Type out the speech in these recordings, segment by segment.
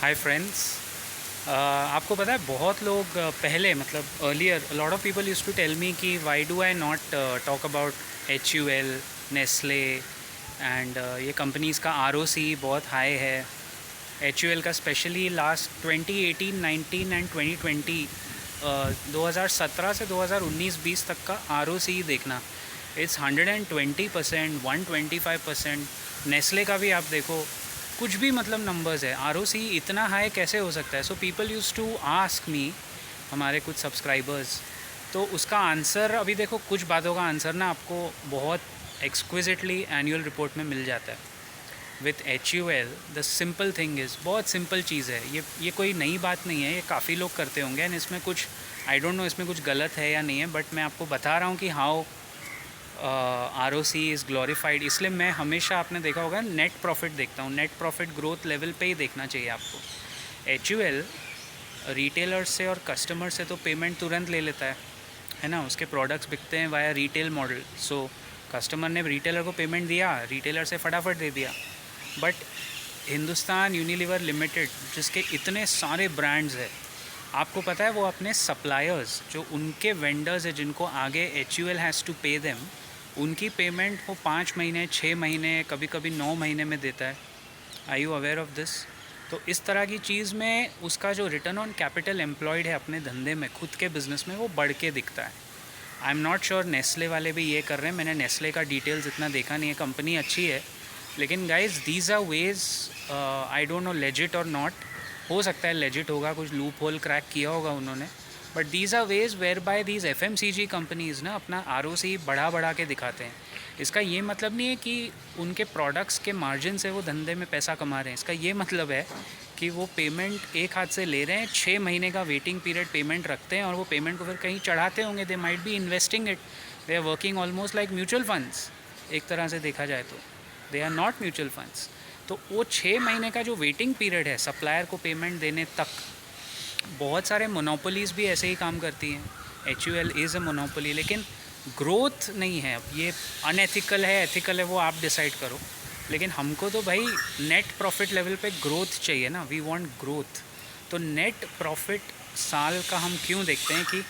Hi friends. आपको पता है बहुत लोग पहले मतलब earlier lot of people use to tell me कि why do I not talk about HUL, Nestle and ये कंपनीज़ का ROC बहुत हाई है। HUL का स्पेशली लास्ट 2018, 19 एंड 2020 2017 से 2019-20 तक का ROC देखना, इट्स 120%, 125%। नेस्ले का भी आप देखो, कुछ भी मतलब नंबर्स है, ROC इतना हाई कैसे हो सकता है। So people use to ask me, हमारे कुछ सब्सक्राइबर्स, तो उसका आंसर अभी देखो, कुछ बातों का आंसर ना आपको बहुत एक्सक्विजिटली एनुअल रिपोर्ट में मिल जाता है। With HUL the simple thing is, बहुत सिंपल चीज़ है ये कोई नई बात नहीं है, ये काफ़ी लोग करते होंगे एंड इसमें कुछ आई डोंट नो इसमें कुछ गलत है या नहीं है, बट मैं आपको बता रहा हूँ कि हाउ ROC इज़ ग्लोरीफाइड। इसलिए मैं हमेशा, आपने देखा होगा, नेट प्रॉफिट देखता हूँ। नेट प्रॉफिट ग्रोथ लेवल पे ही देखना चाहिए आपको। HUL रिटेलर से और कस्टमर से तो पेमेंट तुरंत ले लेता है ना। उसके प्रोडक्ट्स बिकते हैं via retail model. So customer ने रिटेलर को पेमेंट दिया, रिटेलर से फटाफट दे दिया। बट हिंदुस्तान यूनिलीवर लिमिटेड, जिसके इतने सारे ब्रांड्स हैं, आपको पता है वो अपने सप्लायर्स, जो उनके वेंडर्स हैं जिनको आगे HUL has to pay them, उनकी पेमेंट वो 5 महीने, 6 महीने, कभी कभी 9 महीने में देता है। आई यू अवेयर ऑफ दिस? तो इस तरह की चीज़ में उसका जो रिटर्न ऑन कैपिटल एम्प्लॉयड है अपने धंधे में, खुद के बिज़नेस में, वो बढ़ के दिखता है। I am not sure Nestle वाले भी ये कर रहे हैं। मैंने नेस्ले का डिटेल्स इतना देखा नहीं है, कंपनी अच्छी है, लेकिन guys these are ways, I don't know legit और नॉट। हो सकता है लेजिट होगा, कुछ लूप होल क्रैक किया होगा उन्होंने, but these are ways where by these FMCG companies ना अपना ROC बढ़ा के दिखाते हैं। इसका ये मतलब नहीं है कि उनके प्रोडक्ट्स के मार्जिन से वो धंधे में पैसा कमा रहे हैं। इसका ये मतलब है कि वो पेमेंट एक हाथ से ले रहे हैं, 6 महीने का वेटिंग पीरियड पेमेंट रखते हैं और वो पेमेंट को फिर कहीं चढ़ाते होंगे। They might be investing it, they are working almost like mutual funds. एक तरह से देखा जाए तो they are not mutual funds. तो वो 6 महीने का जो वेटिंग पीरियड है सप्लायर को पेमेंट देने तक, बहुत सारे मोनोपोलीज़ भी ऐसे ही काम करती हैं। HUL इज़ अ मोनोपोली, लेकिन ग्रोथ नहीं है। अब ये अनएथिकल है, एथिकल है, वो आप डिसाइड करो, लेकिन हमको तो भाई नेट प्रॉफिट लेवल पे ग्रोथ चाहिए ना। We want growth. तो नेट प्रॉफिट साल का हम क्यों देखते हैं कि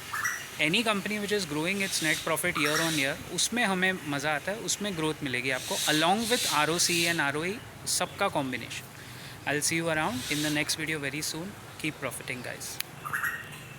any company which is growing its net profit year on year, उसमें हमें मज़ा आता है, उसमें ग्रोथ मिलेगी आपको, along with ROC and ROE, सबका combination. I'll see you around in the next video very soon. Keep profiting, guys.